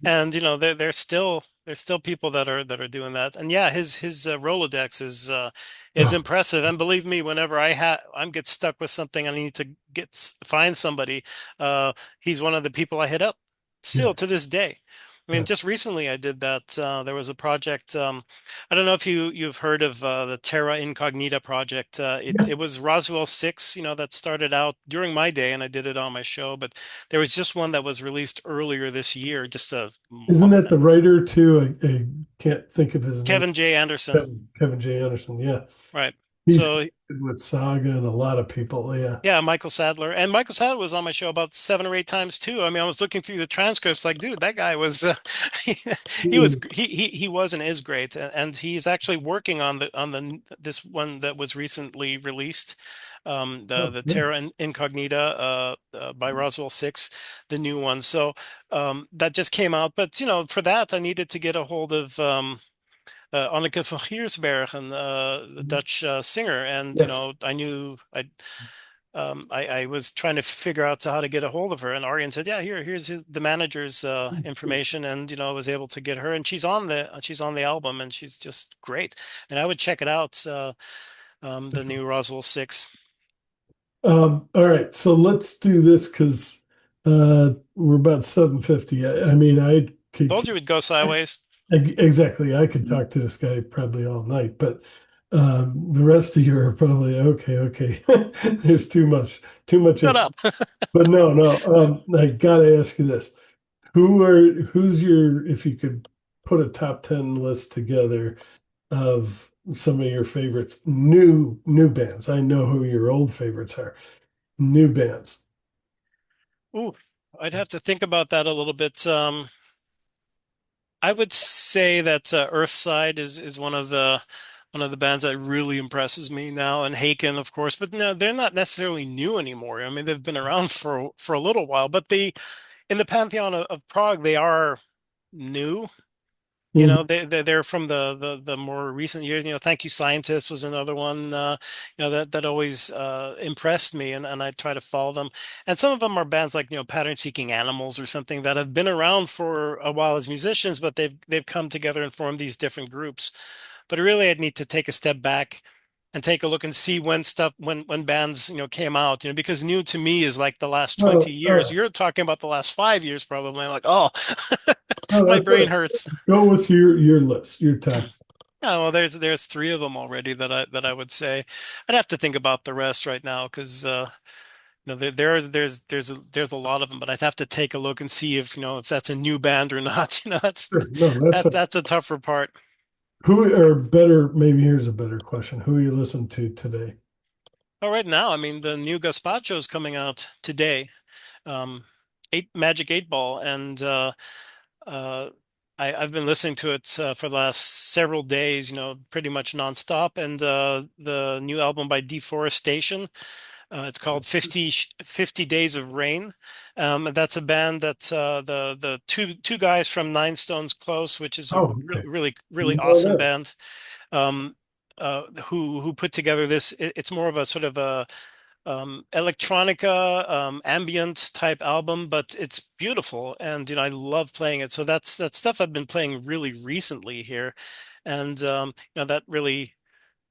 And there's still people that are doing that. And yeah, his Rolodex is Oh, impressive. And believe me, whenever I get stuck with something, I need to find somebody, he's one of the people I hit up yeah, still to this day. I mean, yeah, just recently I did that. There was a project. I don't know if you've heard of the Terra Incognita project. It yeah. it was Roswell 6, that started out during my day, and I did it on my show. But there was just one that was released earlier this year, just a Isn't that the writer too? I can't think of his name. Kevin J. Anderson, Kevin J. Anderson. Yeah, right? he's So connected with Saga and a lot of people. Yeah. yeah, Michael Sadler, and Michael Sadler was on my show about 7 or 8 times too. I mean, I was looking through the transcripts, like, dude, that guy was he, he was Hmm. he was and is great, and he's actually working on this one that was recently released, the Oh, the good. Terra Incognita, by Roswell 6, the new one. So that just came out, but for that I needed to get a hold of Anneke van Giersbergen, the Dutch singer, and Yes. I knew I was trying to figure out how to get a hold of her, and Arian said, "Yeah, here's the manager's information," and I was able to get her, and she's on the album, and she's just great. And I would check it out, the new Roswell 6. All right. So let's do this because we're about 7:50. I mean, I Told could you we'd go sideways. exactly. I could talk to this guy probably all night, but the rest of you are probably okay. Okay, there's too much Shut info. up. But no, no. I gotta ask you this: who's your if you could put a top 10 list together of some of your favorites, new bands. I know who your old favorites are. New bands. Ooh, I'd have to think about that a little bit. I would say that Earthside is one of the bands that really impresses me now, and Haken, of course. But no, they're not necessarily new anymore. I mean, they've been around for a little while, but in the pantheon of Prague, they are new. Mhm. They're from the more recent years. Thank You Scientist was another one. That always impressed me, and I try to follow them. And some of them are bands like Pattern Seeking Animals or something that have been around for a while as musicians, but they've come together and formed these different groups. But really, I'd need to take a step back and take a look and see when bands came out. Because new to me is like the last 20 Oh, all years. right. You're talking about the last 5 years probably. Like, oh, Oh, my that's all brain right. hurts. Go with your list, your top. Yeah, well, there's three of them already that I would say. I'd have to think about the rest right now because there's a lot of them, but I'd have to take a look and see if if that's a new band or not. That's Sure. No, that's fine. that's a tougher part. Who or better, maybe here's a better question. Who you listen to today? Oh, right now, I mean, the new Gazpacho is coming out today. Magic 8 Ball, and uh, I've been listening to it for the last several days, pretty much nonstop. And the new album by Deforestation, it's called 50 Days of Rain. And that's a band that the two guys from Nine Stones Close, which is a Oh, okay. really really No, awesome that. band, um, who put together this. It's more of a sort of a electronica, ambient type album, but it's beautiful, and I love playing it. So that's stuff I've been playing really recently here, and that really,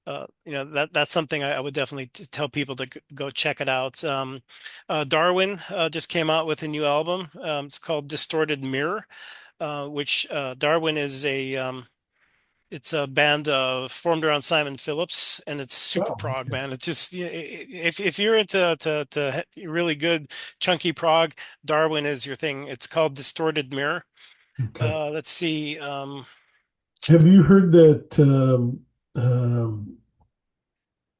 that's something I would definitely tell people to go check it out. Darwin just came out with a new album. It's called Distorted Mirror, which Darwin is it's a band formed around Simon Phillips, and it's super Wow. prog, man. It's just if you're into really good chunky prog, Darwin is your thing. It's called Distorted Mirror. Okay. Let's see. Have you heard that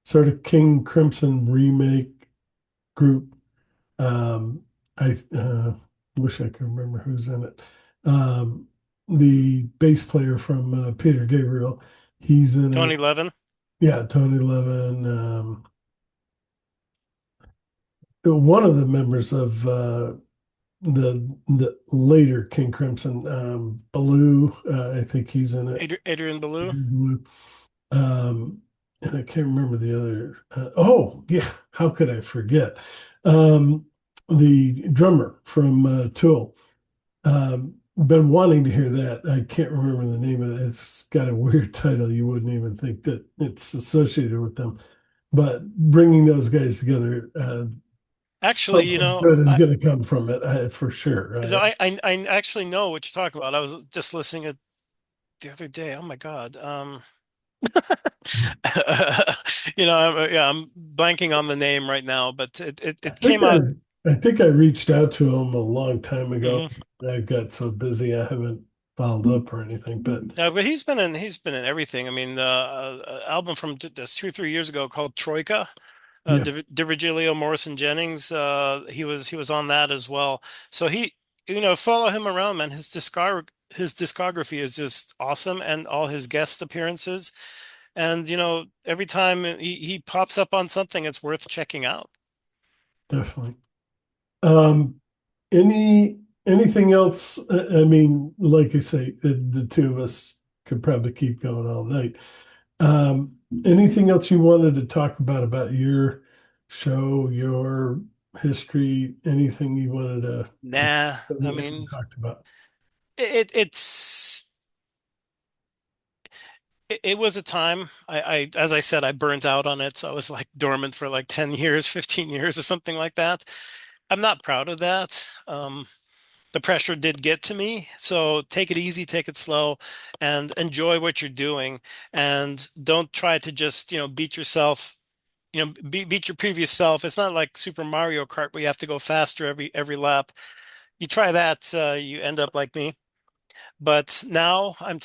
sort of King Crimson remake group? I wish I could remember who's in it. Um, the bass player from Peter Gabriel, he's in Tony it. Levin, Yeah, Tony Levin. One of the members of the later King Crimson, Baloo. I think he's in it. Adrian Belew. Baloo. Um, and I can't remember the other. Oh, yeah. How could I forget? Um, the drummer from Tool. Been wanting to hear that. I can't remember the name of it. It's got a weird title. You wouldn't even think that it's associated with them. But bringing those guys together, Actually, something good is going to come from it, for sure. I actually know what you're talking about. I was just listening to it the other day. Oh my God. Yeah, I'm blanking on the name right now, but I it think came out. I think I reached out to him a long time ago. Mhm. I got so busy I haven't followed up or anything. But But he's been in everything. I mean, the album from just 2 or 3 years ago called Troika, yeah, DiVirgilio, Morrison Jennings. He was on that as well. So follow him around, man. His discography is just awesome, and all his guest appearances. And every time he pops up on something, it's worth checking out. definitely. Um, anything else? I mean, like I say, the two of us could probably keep going all night. Anything else you wanted to talk about your show, your history, anything you wanted to Nah, that I we haven't mean, talked about? it was a time as I said, I burnt out on it. So I was like dormant for like 10 years, 15 years or something like that. I'm not proud of that. The pressure did get to me. So take it easy, take it slow, and enjoy what you're doing. And don't try to just, beat yourself, beat your previous self. It's not like Super Mario Kart where you have to go faster every lap. You try that, you end up like me. But now I'm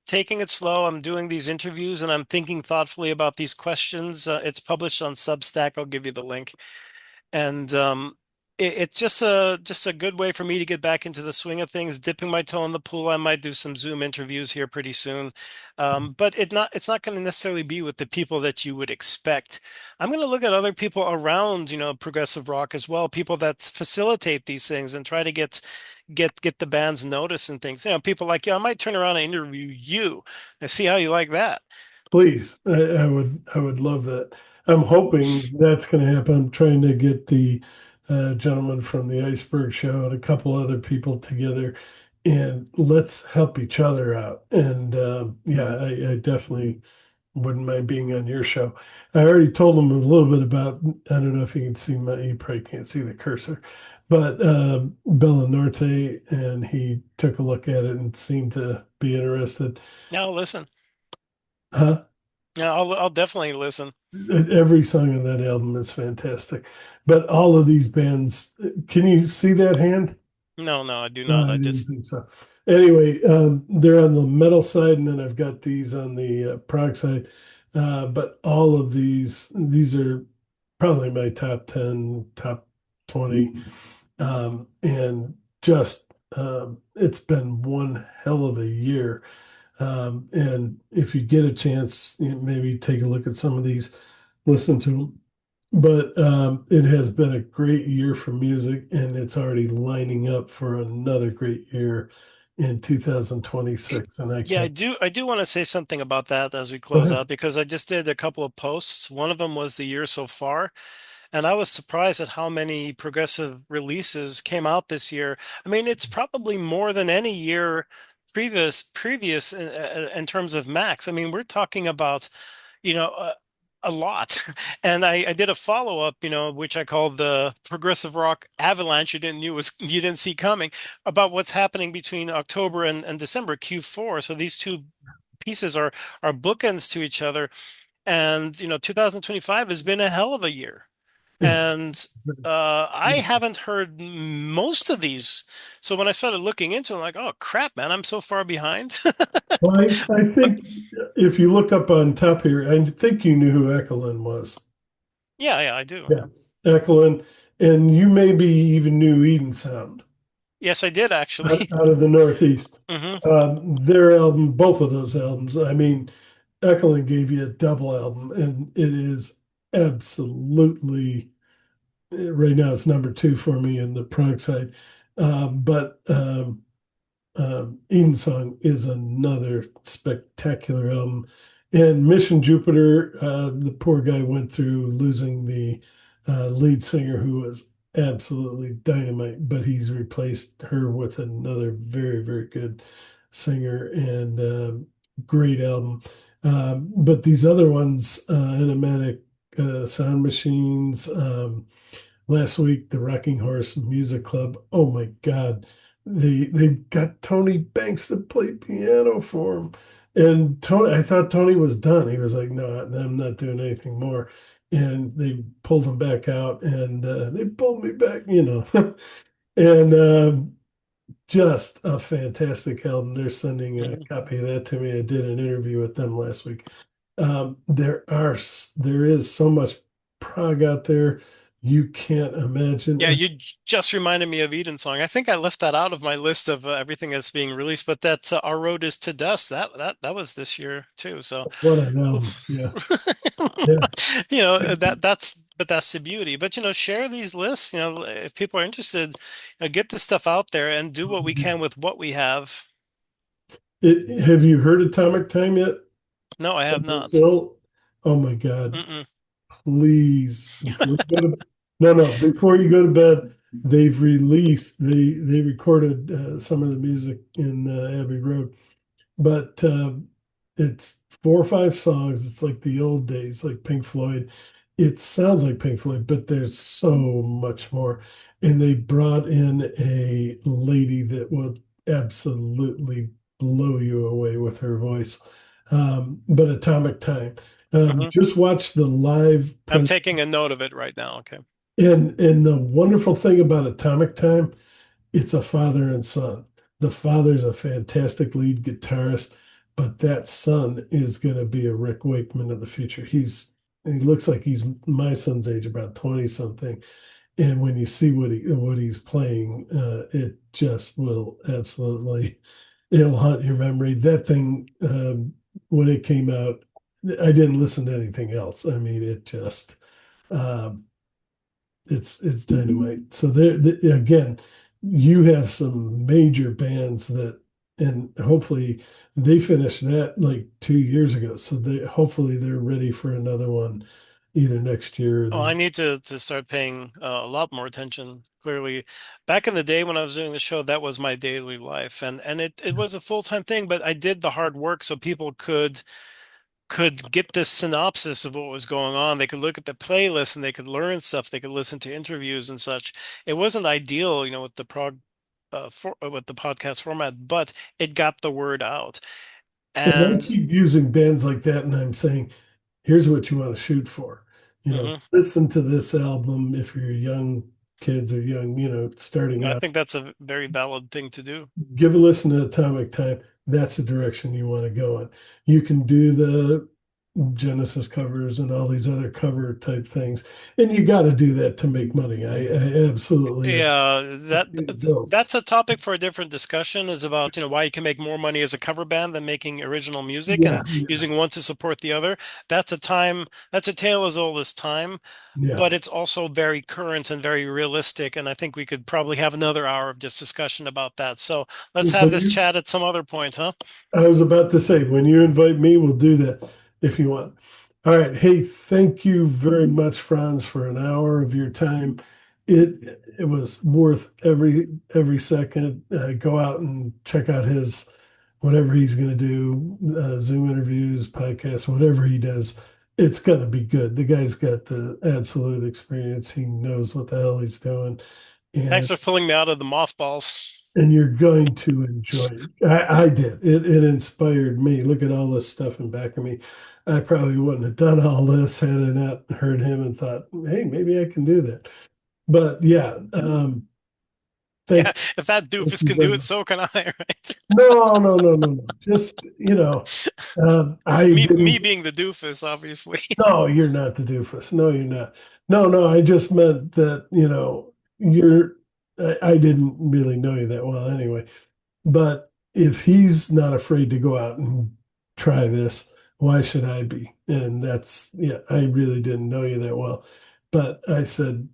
taking it slow. I'm doing these interviews and I'm thinking thoughtfully about these questions. It's published on Substack. I'll give you the link. And it's just a good way for me to get back into the swing of things, dipping my toe in the pool. I might do some Zoom interviews here pretty soon, but it's not going to necessarily be with the people that you would expect. I'm going to look at other people around, progressive rock as well, people that facilitate these things and try to get the band's notice and things. People like you. I might turn around and interview you and see how you like that. Please, I would love that. I'm hoping that's going to happen. I'm trying to get the gentleman from the Iceberg Show and a couple other people together, and let's help each other out. And yeah, I definitely wouldn't mind being on your show. I already told him a little bit about. I don't know if you can see you probably can't see the cursor, but Bella Norte, and he took a look at it and seemed to be interested. Now listen. Huh? Yeah, I'll definitely listen. Every song on that album is fantastic. But all of these bands, can you see that hand? No, no, I do No, not. I I didn't just think so. Anyway, they're on the metal side, and then I've got these on the prog side. But all of these are probably my top 10, top 20. And just it's been one hell of a year. And if you get a chance, maybe take a look at some of these, listen to them. But it has been a great year for music, and it's already lining up for another great year in 2026. And I yeah, can't. I do want to say something about that as we Go close ahead. out because I just did a couple of posts. One of them was the year so far, and I was surprised at how many progressive releases came out this year. I mean, it's probably more than any year previous in terms of max. I mean, we're talking about, you know, a lot. And I did a follow up, which I called the progressive rock avalanche you didn't see coming about what's happening between October and December Q4. So these two pieces are bookends to each other. And 2025 has been a hell of a year. It's, And I haven't heard most of these. So when I started looking into it, I'm like, oh crap, man, I'm so far behind. well, I But think if you look up on top here, I think you knew who Ekelin was. yeah, yeah, I do. Yeah, Ekelin, and you maybe even knew Eden Sound Yes, I did out, actually. out of the Northeast. Hmm. Their album, both of those albums, I mean, Ekelin gave you a double album, and it is absolutely right now it's number two for me in the prog side. But Eden Song is another spectacular album. And Mission Jupiter, the poor guy went through losing the lead singer who was absolutely dynamite, but he's replaced her with another very, very good singer and great album. But these other ones, Animatic Sound Machines, last week, the Rocking Horse Music Club. Oh my God, they got Tony Banks to play piano for him, and Tony. I thought Tony was done. He was like, "No, I'm not doing anything more." And they pulled him back out, and they pulled me back, and just a fantastic album. They're sending a Hmm. copy of that to me. I did an interview with them last week. There is so much prog out there you can't imagine. Yeah, And just reminded me of Eden Song. I think I left that out of my list of everything that's being released, but that Our Road is to Dust, that was this year too. So, what an album. oof. Yeah. Yeah. That's the beauty. But share these lists. If people are interested, get this stuff out there and do what we can with what we have. Have you heard Atomic Time yet? No, I have not. Brazil? Oh my God. Mm-mm. Please, before you go to no, no, before you go to bed, they recorded some of the music in Abbey Road. But it's four or five songs. It's like the old days, like Pink Floyd. It sounds like Pink Floyd, but there's so much more. And they brought in a lady that will absolutely blow you away with her voice. But Atomic Time. Hmm. Just watch the live I'm pres taking a note of it right now. Okay. and the wonderful thing about Atomic Time, it's a father and son. The father's a fantastic lead guitarist, but that son is going to be a Rick Wakeman of the future. He looks like he's my son's age, about 20 something. And when you see what he's playing, it just will absolutely it'll haunt your memory. That thing when it came out, I didn't listen to anything else. I mean, it just um, it's dynamite. So again, you have some major bands that, and hopefully they finished that like 2 years ago. So hopefully they're ready for another one either next year or Oh, I the. need to start paying a lot more attention. Clearly, back in the day when I was doing the show, that was my daily life, and it was a full-time thing. But I did the hard work so people could get this synopsis of what was going on. They could look at the playlist and they could learn stuff. They could listen to interviews and such. It wasn't ideal, with the with the podcast format, but it got the word out. And I And keep using bands like that, and I'm saying here's what you want to shoot for. Hmm. Listen to this album if you're young kids or young, starting I out. think that's a very valid thing to do. Give a listen to Atomic Time. That's the direction you want to go in. You can do the Genesis covers and all these other cover type things, and you got to do that to make money. I absolutely Yeah, pay the bills. that's a topic for a different discussion, is about, why you can make more money as a cover band than making original music Yeah, and using one to support the other. That's a tale as old as time, yeah. but it's also very current and very realistic. And I think we could probably have another hour of just discussion about that. So let's have When this you chat at some other point, huh? I was about to say, when you invite me, we'll do that if you want. All right. Hey, thank you very much, Franz, for an hour of your time. It was worth every second. Go out and check out his whatever he's going to do, Zoom interviews, podcasts, whatever he does. It's going to be good. The guy's got the absolute experience. He knows what the hell he's doing, Thanks and for filling me out of the mothballs. you're going to enjoy it. I did. It inspired me. Look at all this stuff in back of me. I probably wouldn't have done all this had I not heard him and thought, hey, maybe I can do that. But yeah, Yeah, thank, if that thank doofus you can very do it, much. so can I, right? No, no, no, no, no. Just, I Me didn't. being the doofus, obviously. No, you're not the doofus. No, you're not. No, no, I just meant that, you're, I didn't really know you that well anyway. But if he's not afraid to go out and try this, why should I be? And that's, yeah, I really didn't know you that well. But I said,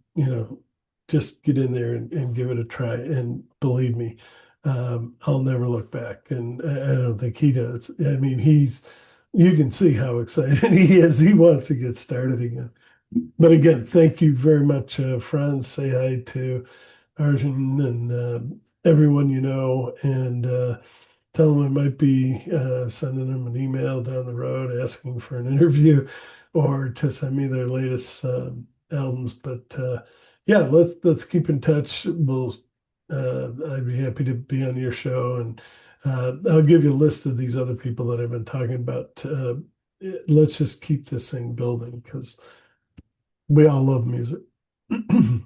just get in there and give it a try. And believe me, I'll never look back. And I don't think he does. I mean, you can see how excited he is. He wants to get started again. But again, thank you very much, Franz. Say hi to Arjun and everyone you know, and tell them I might be sending them an email down the road asking for an interview or to send me their latest albums. But yeah, let's keep in touch. I'd be happy to be on your show, and I'll give you a list of these other people that I've been talking about. Let's just keep this thing building because we all love music.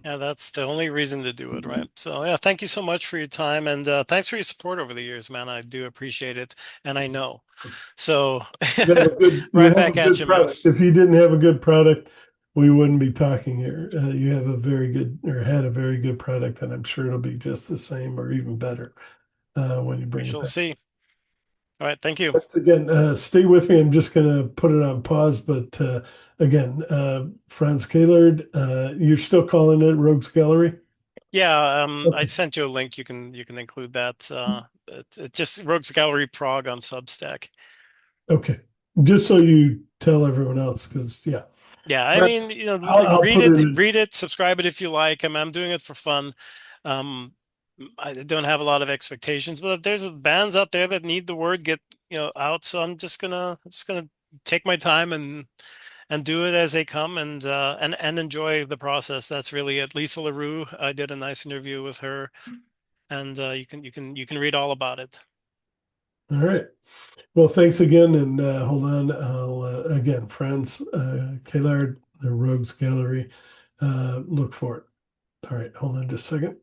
Yeah, that's the only reason to do it, right? So, yeah, thank you so much for your time, and thanks for your support over the years, man. I do appreciate it, and I know. So, You right have a back at good you, man. product. If you didn't have a good product, we wouldn't be talking here. You have a very good or had a very good product, and I'm sure it'll be just the same or even better when you We bring it shall back. see. All right, thank you. Once again, stay with me. I'm just going to put it on pause, but again, Frans Keylard, you're still calling it Rogues Gallery? Yeah, I Okay. sent you a link. You can include that. It just Rogues Gallery Prague on Substack. Okay. Just so you tell everyone else, because yeah, Yeah, I but mean, I'll put it in. read it, subscribe it if you like. I'm doing it for fun. Um, I don't have a lot of expectations, but there's bands out there that need the word get, out. So I'm just gonna take my time and do it as they come, and enjoy the process. That's really it. Lisa LaRue, I did a nice interview with her, and you can read all about it. All right. Well, thanks again, and hold on. I'll again, Frans Keylard, the Rogues Gallery. Look for it. All right, hold on just a second.